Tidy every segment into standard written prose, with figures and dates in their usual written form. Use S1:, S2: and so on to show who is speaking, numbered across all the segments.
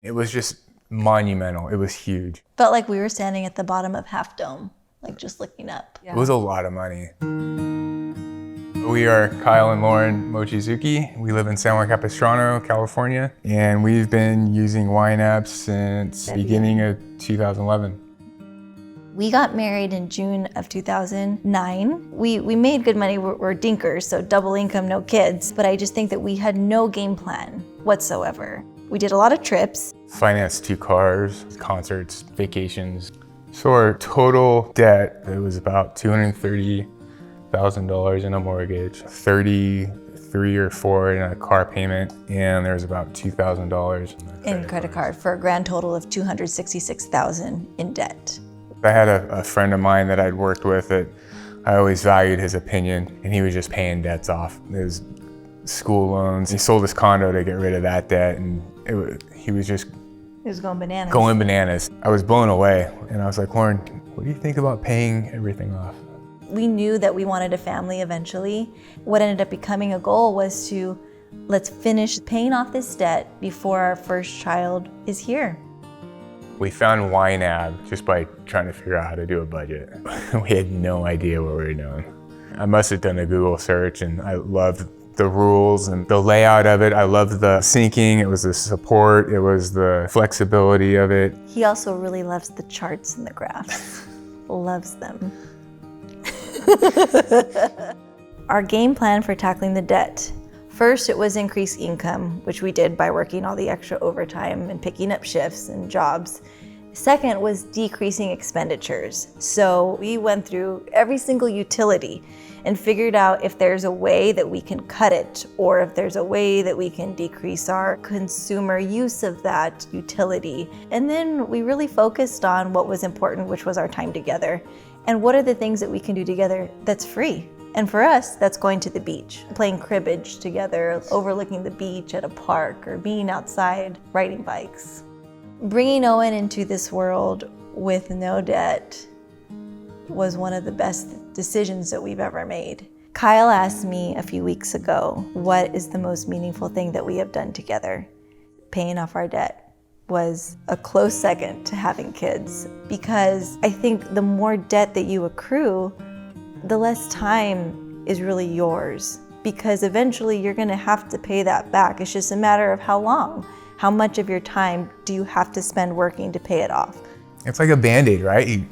S1: It was just monumental. It was huge.
S2: Felt like we were standing at the bottom of Half Dome, like just looking up.
S1: Yeah. It was a lot of money. We are Kyle and Lauren Mochizuki. We live in San Juan Capistrano, California, and we've been using YNAB since the beginning of 2011.
S2: We got married in June of 2009. We made good money. We're dinkers, so double income, no kids. But I just think that we had no game plan whatsoever. We did a lot of trips.
S1: Financed 2 cars, concerts, vacations. So our total debt, it was about $230,000 in a mortgage, 33 or 4 in a car payment, and there was about $2,000
S2: in credit card for a grand total of $266,000 in debt.
S1: I had a friend of mine that I'd worked with that I always valued his opinion, and he was just paying debts off, his school loans. He sold his condo to get rid of that debt, and he was just
S2: going bananas.
S1: Going bananas. I was blown away, and I was like, Lauren, what do you think about paying everything off?
S2: We knew that we wanted a family eventually. What ended up becoming a goal was to, let's finish paying off this debt before our first child is here.
S1: We found YNAB just by trying to figure out how to do a budget. We had no idea what we were doing. I must have done a Google search, and I loved the rules and the layout of it. I loved the syncing, it was the support, it was the flexibility of it.
S2: He also really loves the charts and the graphs. Loves them. Our game plan for tackling the debt. First, it was increase income, which we did by working all the extra overtime and picking up shifts and jobs. Second was decreasing expenditures. So we went through every single utility and figured out if there's a way that we can cut it, or if there's a way that we can decrease our consumer use of that utility. And then we really focused on what was important, which was our time together. And what are the things that we can do together that's free? And for us, that's going to the beach, playing cribbage together, overlooking the beach at a park, or being outside riding bikes. Bringing Owen into this world with no debt was one of the best decisions that we've ever made. Kyle asked me a few weeks ago, what is the most meaningful thing that we have done together? Paying off our debt was a close second to having kids, because I think the more debt that you accrue, the less time is really yours, because eventually you're gonna have to pay that back. It's just a matter of how long. How much of your time do you have to spend working to pay it off?
S1: It's like a Band-Aid, right?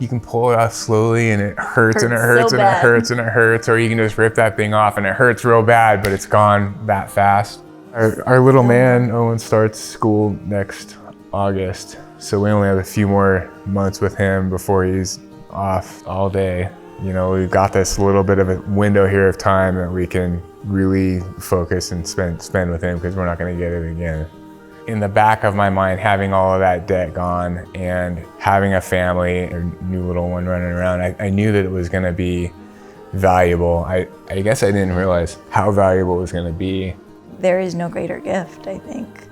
S1: You can pull it off slowly, and it hurts and it hurts and it hurts and it hurts, or you can just rip that thing off and it hurts real bad, but it's gone that fast. Our little man, Owen, starts school next August, so we only have a few more months with him before he's off all day. You know, we've got this little bit of a window here of time that we can really focus and spend with him, because we're not going to get it again. In the back of my mind, having all of that debt gone and having a family, a new little one running around, I knew that it was going to be valuable. I guess I didn't realize how valuable it was going to be.
S2: There is no greater gift, I think.